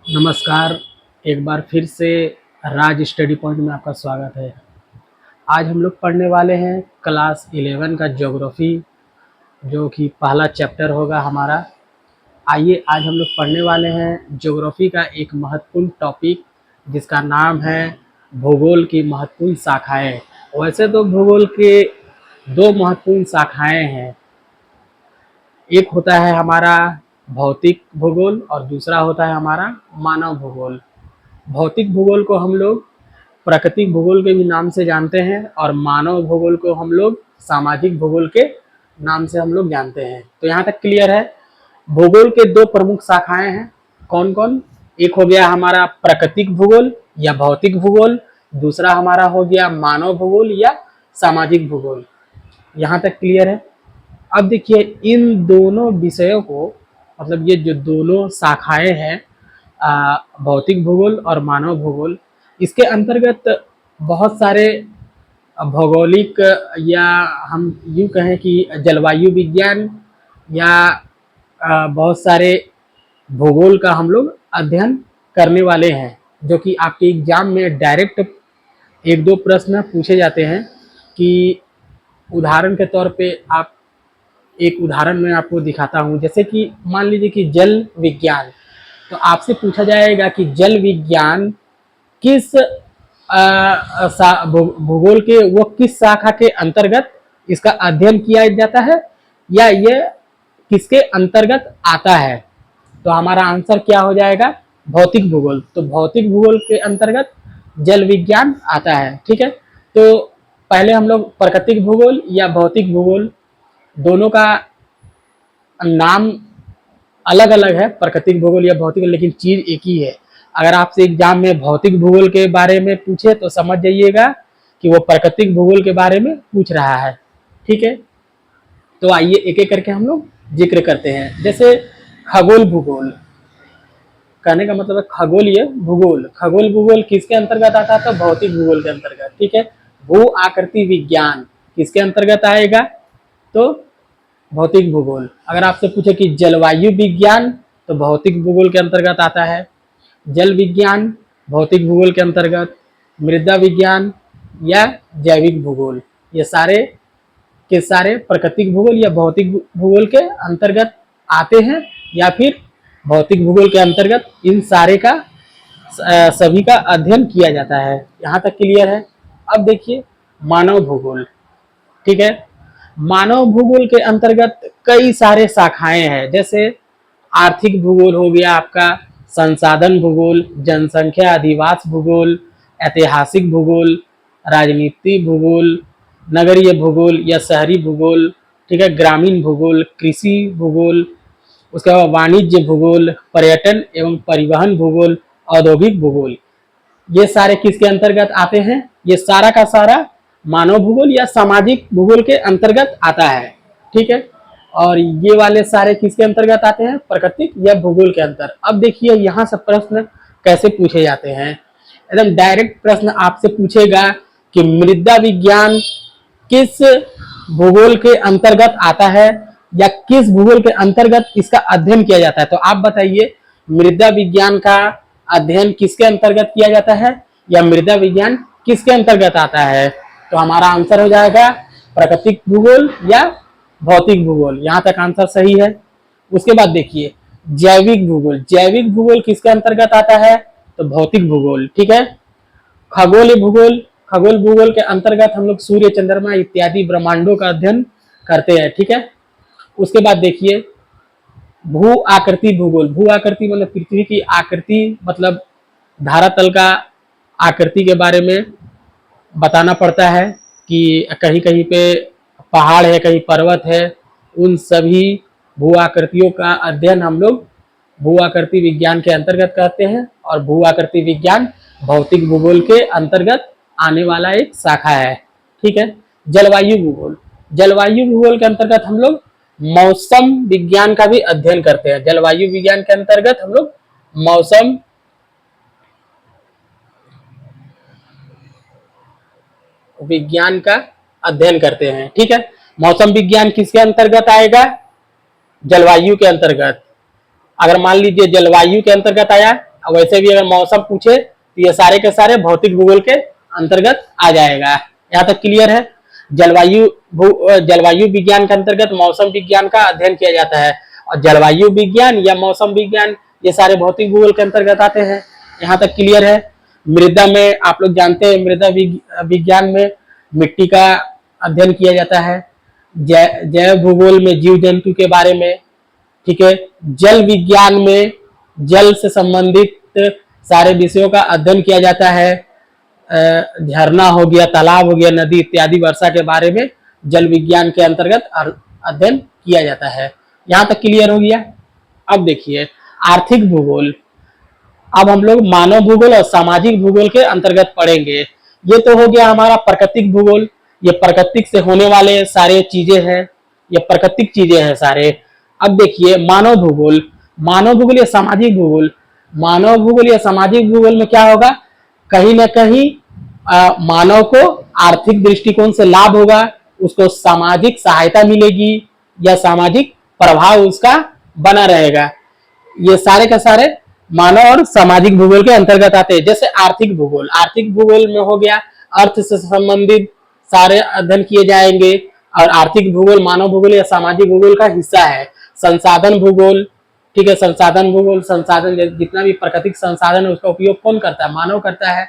नमस्कार। एक बार फिर से राज स्टडी पॉइंट में आपका स्वागत है। आज हम लोग पढ़ने वाले हैं क्लास 11 का ज्योग्राफी, जो कि पहला चैप्टर होगा हमारा। आइए आज हम लोग पढ़ने वाले हैं ज्योग्राफी का एक महत्वपूर्ण टॉपिक, जिसका नाम है भूगोल की महत्वपूर्ण शाखाएं। वैसे तो भूगोल के दो महत्वपूर्ण शाखाएं हैं, एक होता है हमारा भौतिक भूगोल और दूसरा होता है हमारा मानव भूगोल। भौतिक भूगोल को हम लोग प्राकृतिक भूगोल के भी नाम से जानते हैं और मानव भूगोल को हम लोग सामाजिक भूगोल के नाम से हम लोग जानते हैं। तो यहाँ तक क्लियर है। भूगोल के दो प्रमुख शाखाएं हैं, कौन कौन? एक हो गया हमारा प्राकृतिक भूगोल या भौतिक भूगोल, दूसरा हमारा हो गया मानव भूगोल या सामाजिक भूगोल। यहाँ तक क्लियर है। अब देखिए, इन दोनों विषयों को, मतलब ये जो दोनों शाखाएं हैं, भौतिक भूगोल और मानव भूगोल, इसके अंतर्गत बहुत सारे भौगोलिक, या हम यूँ कहें कि जलवायु विज्ञान, या बहुत सारे भूगोल का हम लोग अध्ययन करने वाले हैं, जो कि आपके एग्जाम में डायरेक्ट एक दो प्रश्न पूछे जाते हैं। कि उदाहरण के तौर पे आप, एक उदाहरण मैं आपको दिखाता हूँ। जैसे कि मान लीजिए कि जल विज्ञान, तो आपसे पूछा जाएगा कि जल विज्ञान किस भूगोल के वो किस शाखा के अंतर्गत इसका अध्ययन किया जाता है, या ये किसके अंतर्गत आता है। तो हमारा आंसर क्या हो जाएगा? भौतिक भूगोल। तो भौतिक भूगोल के अंतर्गत जल विज्ञान आता है। ठीक है, तो पहले हम लोग प्राकृतिक भूगोल या भौतिक भूगोल, दोनों का नाम अलग अलग है, प्राकृतिक भूगोल या भौतिक, लेकिन चीज एक ही है। अगर आपसे एग्जाम में भौतिक भूगोल के बारे में पूछे तो समझ जाइएगा कि वो प्राकृतिक भूगोल के बारे में पूछ रहा है। ठीक है, तो आइए एक एक करके हम लोग जिक्र करते हैं। जैसे खगोल भूगोल, कहने का मतलब है खगोलीय भूगोल। खगोल भूगोल किसके अंतर्गत आता है? तो भौतिक भूगोल के अंतर्गत। ठीक है, भू आकृति विज्ञान किसके अंतर्गत आएगा? तो भौतिक भूगोल। अगर आपसे पूछे कि जलवायु विज्ञान, तो भौतिक भूगोल के अंतर्गत आता है। जल विज्ञान भौतिक भूगोल के अंतर्गत। मृदा विज्ञान या जैविक भूगोल, ये सारे के सारे प्राकृतिक भूगोल या भौतिक भूगोल के अंतर्गत आते हैं, या फिर भौतिक भूगोल के अंतर्गत इन सारे का सभी का अध्ययन किया जाता है। यहाँ तक क्लियर है। अब देखिए मानव भूगोल। ठीक है, मानव भूगोल के अंतर्गत कई सारे शाखाएं हैं। जैसे आर्थिक भूगोल हो गया आपका, संसाधन भूगोल, जनसंख्या अधिवास भूगोल, ऐतिहासिक भूगोल, राजनीति भूगोल, नगरीय भूगोल या शहरी भूगोल। ठीक है, ग्रामीण भूगोल, कृषि भूगोल, उसके बाद वाणिज्य भूगोल, पर्यटन एवं परिवहन भूगोल, औद्योगिक भूगोल। ये सारे किसके अंतर्गत आते हैं? ये सारा का सारा मानव भूगोल या सामाजिक भूगोल के अंतर्गत आता है। ठीक है, और ये वाले सारे किसके अंतर्गत आते हैं? प्राकृतिक या भूगोल के अंतर। अब देखिए यहाँ से प्रश्न कैसे पूछे जाते हैं। एकदम डायरेक्ट प्रश्न आपसे पूछेगा कि मृदा विज्ञान किस भूगोल के अंतर्गत आता है, या किस भूगोल के अंतर्गत इसका अध्ययन किया जाता है। तो आप बताइए, मृदा विज्ञान का अध्ययन किसके अंतर्गत किया जाता है, या मृदा विज्ञान किसके अंतर्गत आता है? तो हमारा आंसर हो जाएगा प्राकृतिक भूगोल या भौतिक भूगोल। यहाँ तक आंसर सही है। उसके बाद देखिए जैविक भूगोल। जैविक भूगोल किसके अंतर्गत आता है? तो भौतिक भूगोल। ठीक है, खगोलीय भूगोल। खगोल भूगोल के अंतर्गत हम लोग सूर्य, चंद्रमा इत्यादि ब्रह्मांडों का अध्ययन करते हैं। ठीक है, उसके बाद देखिए भू आकृति भूगोल। भू आकृति मतलब पृथ्वी की आकृति, मतलब धरातल का आकृति के बारे में बताना पड़ता है कि कहीं कहीं पे पहाड़ है, कहीं पर्वत है। उन सभी भू आकृतियों का अध्ययन हम लोग भू आकृति विज्ञान के अंतर्गत करते हैं, और भू आकृति विज्ञान भौतिक भूगोल के अंतर्गत आने वाला एक शाखा है। ठीक है, जलवायु भूगोल। जलवायु भूगोल के अंतर्गत हम लोग मौसम विज्ञान का भी अध्ययन करते हैं। जलवायु विज्ञान के अंतर्गत हम लोग मौसम विज्ञान का अध्ययन करते हैं। ठीक है, मौसम विज्ञान किसके अंतर्गत आएगा? जलवायु के अंतर्गत। अगर मान लीजिए जलवायु के अंतर्गत आया, वैसे भी अगर मौसम पूछे तो ये सारे के सारे भौतिक भूगोल के अंतर्गत आ जाएगा। यहाँ तक क्लियर है। जलवायु विज्ञान के अंतर्गत मौसम विज्ञान का अध्ययन किया जाता है, और जलवायु विज्ञान या मौसम विज्ञान ये सारे भौतिक भूगोल के अंतर्गत आते हैं। यहाँ तक क्लियर है। मृदा में आप लोग जानते हैं, मृदा विज्ञान में मिट्टी का अध्ययन किया जाता है। जैव भूगोल में जीव जंतु के बारे में, ठीक है। जल विज्ञान में जल से संबंधित सारे विषयों का अध्ययन किया जाता है। झरना हो गया, तालाब हो गया, नदी इत्यादि वर्षा के बारे में जल विज्ञान के अंतर्गत अध्ययन किया जाता है। यहाँ तक क्लियर हो गया। अब देखिए आर्थिक भूगोल। अब हम लोग मानव भूगोल और सामाजिक भूगोल के अंतर्गत पढ़ेंगे। ये तो हो गया हमारा प्राकृतिक भूगोल, ये प्राकृतिक से होने वाले सारे चीजें हैं, ये प्राकृतिक चीजें हैं सारे। अब देखिए मानव भूगोल। मानव भूगोल या सामाजिक भूगोल। मानव भूगोल या सामाजिक भूगोल में क्या होगा, कहीं ना कहीं मानव को आर्थिक दृष्टिकोण से लाभ होगा, उसको सामाजिक सहायता मिलेगी या सामाजिक प्रभाव उसका बना रहेगा। ये सारे का सारे मानव और सामाजिक भूगोल के अंतर्गत आते हैं। जैसे आर्थिक भूगोल। आर्थिक भूगोल में हो गया अर्थ से संबंधित सारे अध्ययन किए जाएंगे, और आर्थिक भूगोल मानव भूगोल या सामाजिक भूगोल का हिस्सा है। संसाधन भूगोल, ठीक है। संसाधन भूगोल, संसाधन जितना भी प्राकृतिक संसाधन है उसका उपयोग कौन करता है, मानव करता है,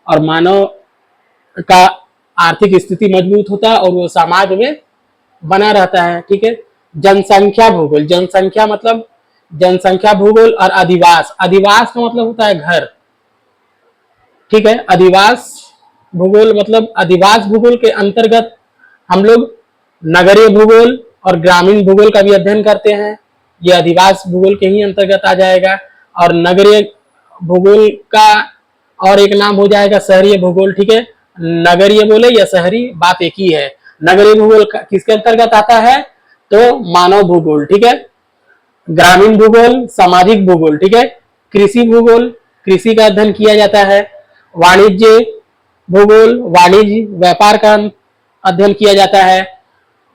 और मानव का आर्थिक स्थिति मजबूत होता है और वो समाज में बना रहता है, ठीक है। जनसंख्या भूगोल। जनसंख्या मतलब जनसंख्या भूगोल और अधिवास। अधिवास का मतलब होता है घर, ठीक है। अधिवास भूगोल मतलब अधिवास भूगोल के अंतर्गत हम लोग नगरीय भूगोल और ग्रामीण भूगोल का भी अध्ययन करते हैं। ये अधिवास भूगोल के ही अंतर्गत आ जाएगा। और नगरीय भूगोल का और एक नाम हो जाएगा शहरीय भूगोल, ठीक है। नगरीय बोले या शहरी बात एक ही है। नगरीय भूगोल किसके अंतर्गत आता है, तो मानव भूगोल, ठीक है। ग्रामीण भूगोल, सामाजिक भूगोल, ठीक है। कृषि भूगोल, कृषि का अध्ययन किया जाता है। वाणिज्य भूगोल, वाणिज्य व्यापार का अध्ययन किया जाता है।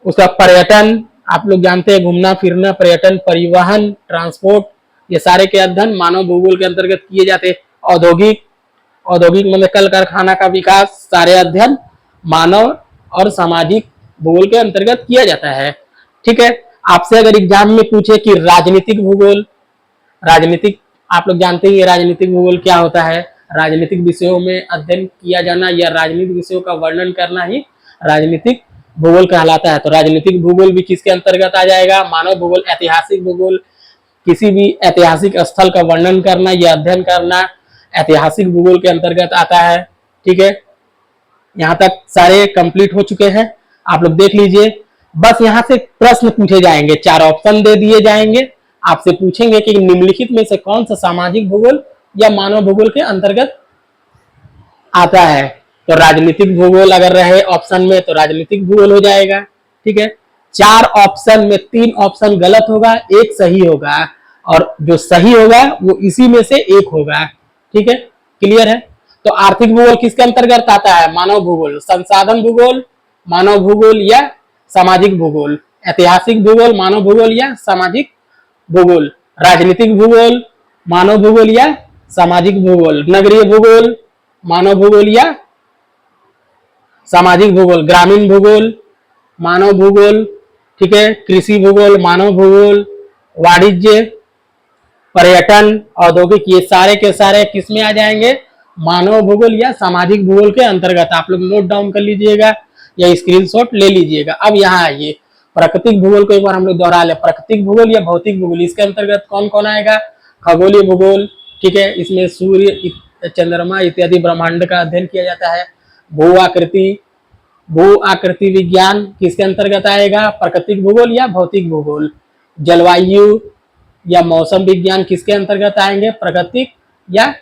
उसका पर्यटन, आप लोग जानते हैं घूमना फिरना, पर्यटन, परिवहन, ट्रांसपोर्ट, ये सारे के अध्ययन मानव भूगोल के अंतर्गत किए जाते हैं। औद्योगिक मतलब कल कारखाना का विकास, सारे अध्ययन मानव और सामाजिक भूगोल के अंतर्गत किया जाता है, ठीक है। आपसे अगर एग्जाम में पूछे कि राजनीतिक भूगोल, राजनीतिक आप लोग जानते हैं राजनीतिक भूगोल क्या होता है। राजनीतिक विषयों में अध्ययन किया जाना या राजनीतिक विषयों का वर्णन करना ही राजनीतिक भूगोल कहलाता है। तो राजनीतिक भूगोल भी किसके अंतर्गत आ जाएगा, मानव भूगोल। ऐतिहासिक भूगोल, किसी भी ऐतिहासिक स्थल का वर्णन करना या अध्ययन करना ऐतिहासिक भूगोल के अंतर्गत आता है, ठीक है। यहाँ तक सारे कंप्लीट हो चुके हैं, आप लोग देख लीजिए। बस यहाँ से प्रश्न पूछे जाएंगे, 4 ऑप्शन दे दिए जाएंगे, आपसे पूछेंगे कि निम्नलिखित में से कौन सा सामाजिक भूगोल या मानव भूगोल के अंतर्गत आता है। तो राजनीतिक भूगोल अगर रहे ऑप्शन में तो राजनीतिक भूगोल हो जाएगा, ठीक है। 4 ऑप्शन में 3 ऑप्शन गलत होगा, 1 सही होगा, और जो सही होगा वो इसी में से 1 होगा, ठीक है। क्लियर है। तो आर्थिक भूगोल किसके अंतर्गत आता है, मानव भूगोल। संसाधन भूगोल, मानव भूगोल या सामाजिक भूगोल। ऐतिहासिक भूगोल, मानव भूगोल या सामाजिक भूगोल। राजनीतिक भूगोल, मानव भूगोल या सामाजिक भूगोल। नगरीय भूगोल, मानव भूगोल या सामाजिक भूगोल। ग्रामीण भूगोल, मानव भूगोल, ठीक है। कृषि भूगोल, मानव भूगोल। वाणिज्य, पर्यटन, औद्योगिक, ये सारे के सारे किस में आ जाएंगे, मानव भूगोल या सामाजिक भूगोल के अंतर्गत। आप लोग नोट डाउन कर लीजिएगा या स्क्रीनशॉट ले लीजिएगा। अब यहाँ आइए प्राकृतिक भूगोल को एक बार हम लोग दोहरा ले। प्राकृतिक भूगोल या भौतिक भूगोल, इसके अंतर्गत कौन कौन आएगा, खगोलीय भूगोल, ठीक है। इसमें सूर्य, चंद्रमा इत्यादि ब्रह्मांड का अध्ययन किया जाता है। भू आकृति विज्ञान किसके अंतर्गत आएगा, प्राकृतिक भूगोल या भौतिक भूगोल। जलवायु या मौसम विज्ञान किसके अंतर्गत आएंगे, प्राकृतिक या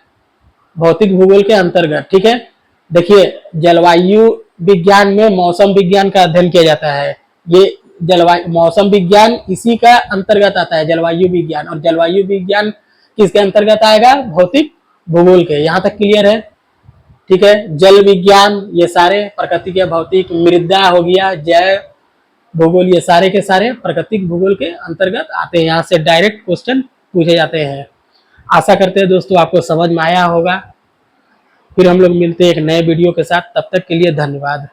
भौतिक भूगोल के अंतर्गत, ठीक है। देखिए जलवायु विज्ञान में मौसम विज्ञान का अध्ययन किया जाता है। ये जलवायु मौसम विज्ञान इसी का अंतर्गत आता है, जलवायु विज्ञान। और जलवायु विज्ञान किसके अंतर्गत आएगा, भौतिक भूगोल के। यहाँ तक क्लियर है, ठीक है। जल विज्ञान, ये सारे प्राकृतिक या भौतिक। मृदा हो गया, जैव भूगोल, ये सारे के सारे प्राकृतिक भूगोल के अंतर्गत आते हैं। यहाँ से डायरेक्ट क्वेश्चन पूछे जाते हैं। आशा करते हैं दोस्तों आपको समझ में आया होगा। फिर हम लोग मिलते हैं एक नए वीडियो के साथ, तब तक के लिए धन्यवाद।